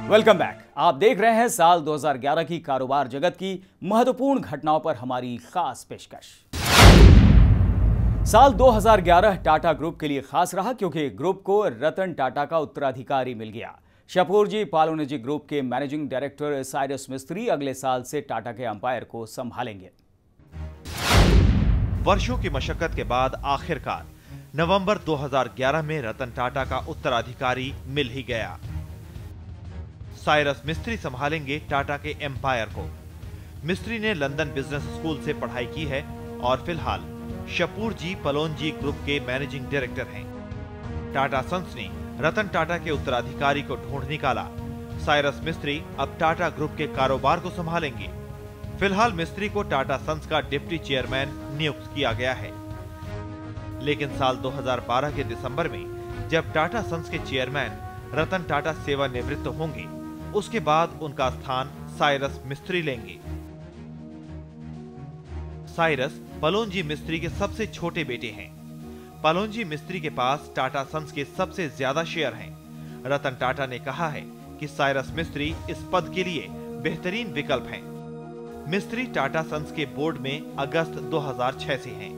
Welcome back. आप देख रहे हैं साल 2011 की कारोबार जगत की महत्वपूर्ण घटनाओं पर हमारी खास पेशकश। साल 2011 टाटा ग्रुप के लिए खास रहा क्योंकि ग्रुप को रतन टाटा का उत्तराधिकारी मिल गया। शापूरजी पालोनिजी ग्रुप के मैनेजिंग डायरेक्टर साइरस मिस्त्री अगले साल से टाटा के अंपायर को संभालेंगे। वर्षों की मशक्कत के बाद आखिरकार नवंबर 2011 में रतन टाटा का उत्तराधिकारी मिल ही गया। साइरस मिस्त्री संभालेंगे टाटा के एम्पायर को। मिस्त्री ने लंदन बिजनेस स्कूल से पढ़ाई की है और फिलहाल शापूरजी पालोनजी ग्रुप के मैनेजिंग डायरेक्टर हैं। टाटा सन्स ने रतन टाटा के उत्तराधिकारी को ढूंढ निकाला। साइरस मिस्त्री अब टाटा ग्रुप के कारोबार को संभालेंगे। फिलहाल मिस्त्री को टाटा सन्स का डिप्टी चेयरमैन नियुक्त किया गया है, लेकिन साल 2012 के दिसंबर में जब टाटा सन्स के चेयरमैन रतन टाटा सेवानिवृत्त होंगे, उसके बाद उनका स्थान साइरस मिस्त्री लेंगे। साइरस पालोनजी मिस्त्री के सबसे छोटे बेटे हैं। पालोनजी मिस्त्री के पास टाटा सन्स के सबसे ज्यादा शेयर हैं। रतन टाटा ने कहा है कि साइरस मिस्त्री इस पद के लिए बेहतरीन विकल्प हैं। मिस्त्री टाटा सन्स के बोर्ड में अगस्त 2006 से हैं।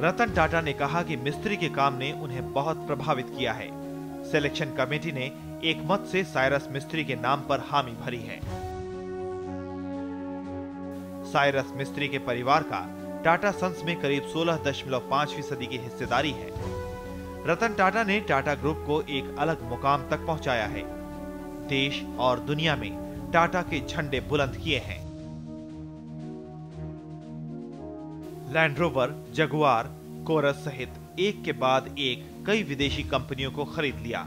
रतन टाटा ने कहा कि मिस्त्री के काम ने उन्हें बहुत प्रभावित किया है। सिलेक्शन कमेटी ने एक मत से साइरस मिस्त्री के नाम पर हामी भरी है। साइरस मिस्त्री के परिवार का टाटा सन्स में करीब 16.5% की हिस्सेदारी है। रतन टाटा ने टाटा ग्रुप को एक अलग मुकाम तक पहुंचाया है। देश और दुनिया में टाटा के झंडे बुलंद किए हैं। लैंड रोवर, जगुआर, कोरस सहित एक के बाद एक कई विदेशी कंपनियों को खरीद लिया।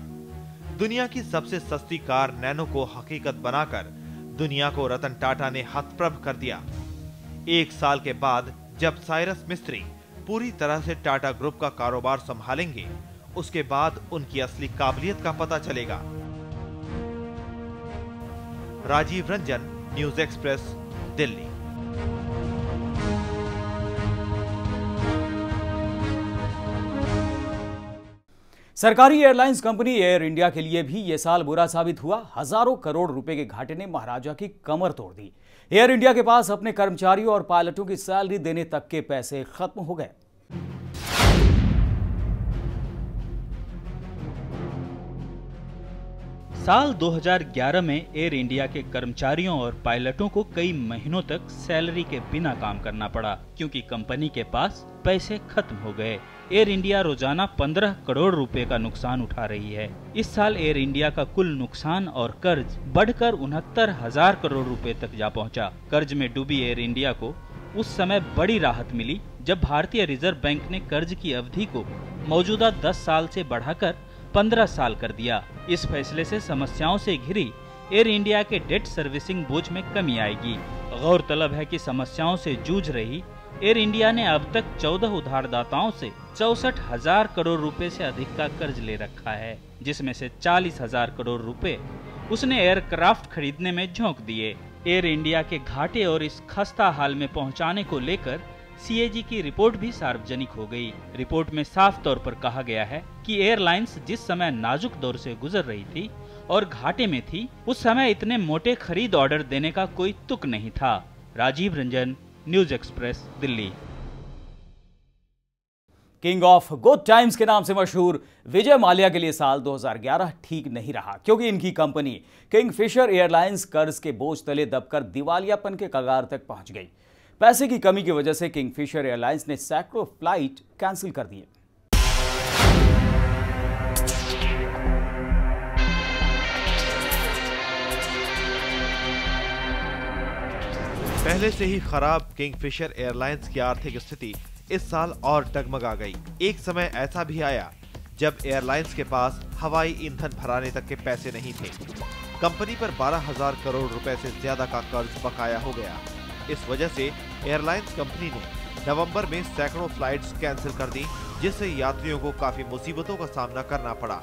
दुनिया की सबसे सस्ती कार नैनो को हकीकत बनाकर दुनिया को रतन टाटा ने हतप्रभ कर दिया। एक साल के बाद जब साइरस मिस्त्री पूरी तरह से टाटा ग्रुप का कारोबार संभालेंगे, उसके बाद उनकी असली काबिलियत का पता चलेगा। Rajeev Ranjan, news express, Delhi. सरकारी एयरलाइंस कंपनी एयर इंडिया के लिए भी यह साल बुरा साबित हुआ। हजारों करोड़ रुपए के घाटे ने महाराजा की कमर तोड़ दी। एयर इंडिया के पास अपने कर्मचारियों और पायलटों की सैलरी देने तक के पैसे खत्म हो गए। साल 2011 में एयर इंडिया के कर्मचारियों और पायलटों को कई महीनों तक सैलरी के बिना काम करना पड़ा क्योंकि कंपनी के पास पैसे खत्म हो गए। एयर इंडिया रोजाना 15 करोड़ रुपए का नुकसान उठा रही है। इस साल एयर इंडिया का कुल नुकसान और कर्ज बढ़कर 69,000 करोड़ रुपए तक जा पहुंचा। कर्ज में डूबी एयर इंडिया को उस समय बड़ी राहत मिली जब भारतीय रिजर्व बैंक ने कर्ज की अवधि को मौजूदा 10 साल से बढ़ाकर 15 साल कर दिया। इस फैसले से समस्याओं से घिरी एयर इंडिया के डेट सर्विसिंग बोझ में कमी आएगी। गौरतलब है कि समस्याओं से जूझ रही एयर इंडिया ने अब तक 14 उधारदाताओं से 64,000 करोड़ रुपए से अधिक का कर्ज ले रखा है, जिसमें से 40,000 करोड़ रुपए उसने एयरक्राफ्ट खरीदने में झोंक दिए। एयर इंडिया के घाटे और इस खस्ता हाल में पहुंचाने को लेकर सीएजी की रिपोर्ट भी सार्वजनिक हो गई। रिपोर्ट में साफ तौर पर कहा गया है कि एयरलाइंस जिस समय नाजुक दौर से गुजर रही थी और घाटे में थी, उस समय इतने मोटे खरीद ऑर्डर देने का कोई तुक नहीं था। Rajeev Ranjan, news express, Delhi. King of good times के नाम से मशहूर विजय माल्या के लिए साल 2011 ठीक नहीं रहा क्योंकि इनकी कंपनी किंगफिशर एयरलाइंस कर्ज के बोझ तले दबकर दिवालियापन के कगार तक पहुंच गई। पैसे की कमी की वजह से किंगफिशर एयरलाइंस ने सैकड़ों फ्लाइट कैंसिल कर दिए। पहले से ही खराब किंगफिशर एयरलाइंस की आर्थिक स्थिति इस साल और डगमगा गई। एक समय ऐसा भी आया जब एयरलाइंस के पास हवाई ईंधन भराने तक के पैसे नहीं थे। कंपनी पर 12,000 करोड़ रुपए से ज्यादा का कर्ज बकाया हो गया। इस वजह से एयरलाइंस कंपनी ने नवंबर में सैकड़ों फ्लाइट्स कैंसिल कर दी, जिससे यात्रियों को काफी मुसीबतों का सामना करना पड़ा।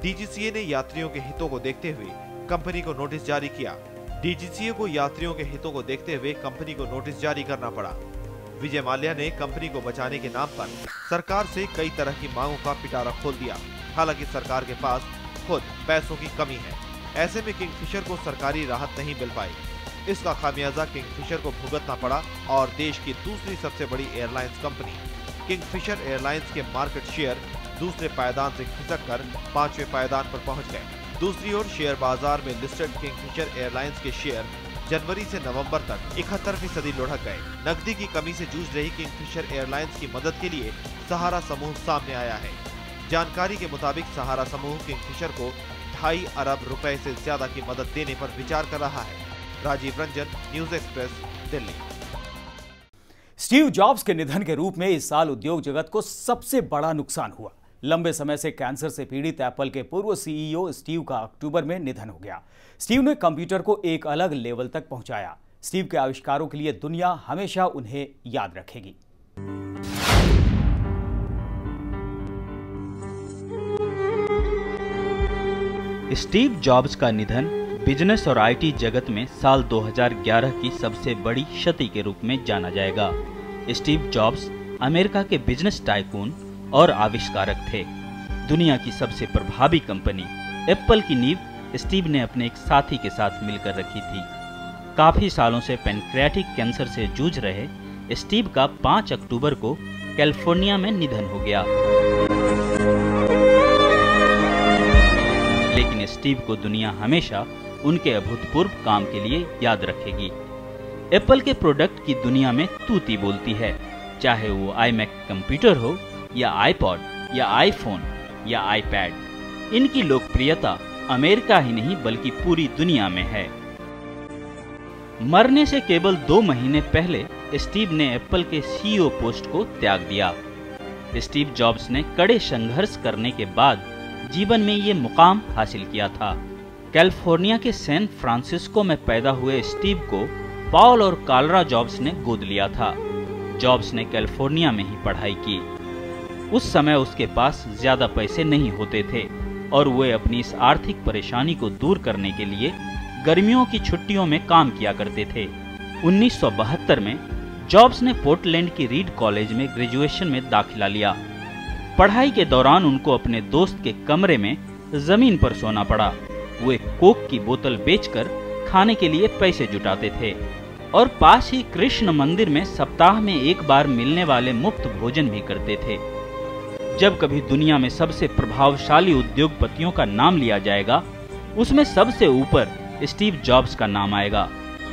डीजीसीए ने यात्रियों के हितों को देखते हुए कंपनी को नोटिस जारी किया। डीजीसीए को यात्रियों के हितों को देखते हुए कंपनी को नोटिस जारी करना पड़ा। विजय माल्या ने कंपनी को बचाने के नाम पर सरकार से कई तरह की मांगों का पिटारा खोल दिया। हालांकि सरकार के पास खुद पैसों की कमी है। ऐसे में किंगफिशर को सरकारी राहत नहीं मिल पाई। इसका खामियाजा किंगफिशर को भुगतना पड़ा और देश की दूसरी सबसे बड़ी एयरलाइंस कंपनी किंगफिशर एयरलाइंस के मार्केट शेयर दूसरे पायदान से खिसककर 5वें पायदान पर पहुंच गए। दूसरी ओर शेयर बाजार में लिस्टेड किंगफिशर एयरलाइंस के शेयर जनवरी से नवंबर तक 71% लुढ़क गए। नकदी की कमी से जूझ रही किंगफिशर एयरलाइंस की मदद के लिए सहारा समूह सामने आया है। जानकारी के मुताबिक सहारा समूह किंगफिशर को 2.5 अरब रुपए से ज्यादा की मदद देने पर विचार कर रहा है। Rajeev Ranjan, news express, Delhi. Steve Jobs के निधन के रूप में इस साल उद्योग जगत को सबसे बड़ा नुकसान हुआ। लंबे समय से कैंसर से पीड़ित एप्पल के पूर्व सीईओ स्टीव का अक्टूबर में निधन हो गया। स्टीव ने कंप्यूटर को एक अलग लेवल तक पहुंचाया। स्टीव के आविष्कारों के लिए दुनिया हमेशा उन्हें याद रखेगी। स्टीव जॉब्स का निधन बिजनेस और आईटी जगत में साल 2011 की सबसे बड़ी क्षति के रूप में जाना जाएगा। स्टीव जॉब्स अमेरिका के बिजनेस टाइकून और आविष्कारक थे। दुनिया की सबसे प्रभावी कंपनी एप्पल की नींव स्टीव ने अपने एक साथी के साथ मिलकर रखी थी। काफी सालों से पैनक्रियाटिक कैंसर से जूझ रहे स्टीव का 5 अक्टूबर को कैलिफोर्निया में निधन हो गया। लेकिन स्टीव को दुनिया हमेशा उनके अभूतपूर्व काम के लिए याद रखेगी। एप्पल के प्रोडक्ट की दुनिया में तूती बोलती है, चाहे वो आईमैक कंप्यूटर हो या आईपॉड या आईफोन या आईपैड। इनकी लोकप्रियता अमेरिका ही नहीं बल्कि पूरी दुनिया में है। मरने से केवल 2 महीने पहले स्टीव ने एप्पल के सीईओ पोस्ट को त्याग दिया। स्टीव जॉब्स ने कड़े संघर्ष करने के बाद जीवन में ये मुकाम हासिल किया था। कैलिफोर्निया के सैन फ्रांसिस्को में पैदा हुए स्टीव को पॉल और कार्ला जॉब्स ने गोद लिया था। जॉब्स ने कैलिफोर्निया में ही पढ़ाई की। उस समय उसके पास ज्यादा पैसे नहीं होते थे और वे अपनी इस आर्थिक परेशानी को दूर करने के लिए गर्मियों की छुट्टियों में काम किया करते थे। 1972 में जॉब्स ने पोर्टलैंड की रीड कॉलेज में ग्रेजुएशन में दाखिला लिया। पढ़ाई के दौरान उनको अपने दोस्त के कमरे में जमीन पर सोना पड़ा। वे कोक की बोतल बेचकर खाने के लिए पैसे जुटाते थे और पास ही कृष्ण मंदिर में सप्ताह में 1 बार मिलने वाले मुफ्त भोजन भी करते थे। जब कभी दुनिया में सबसे प्रभावशाली उद्योगपतियों का नाम लिया जाएगा, उसमें सबसे ऊपर स्टीव जॉब्स का नाम आएगा।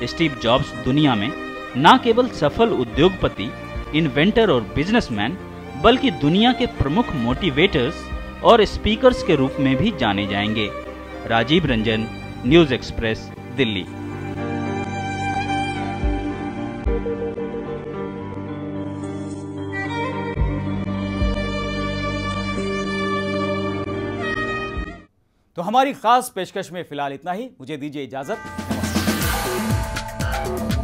स्टीव जॉब्स दुनिया में न केवल सफल उद्योगपति, इन्वेंटर और बिजनेसमैन, बल्कि दुनिया के प्रमुख मोटिवेटर्स और स्पीकर्स के रूप में भी जाने जाएंगे। Rajeev Ranjan, news express, Delhi. तो हमारी खास पेशकश में फिलहाल इतना ही। मुझे दीजिए इजाजत। नमस्कार।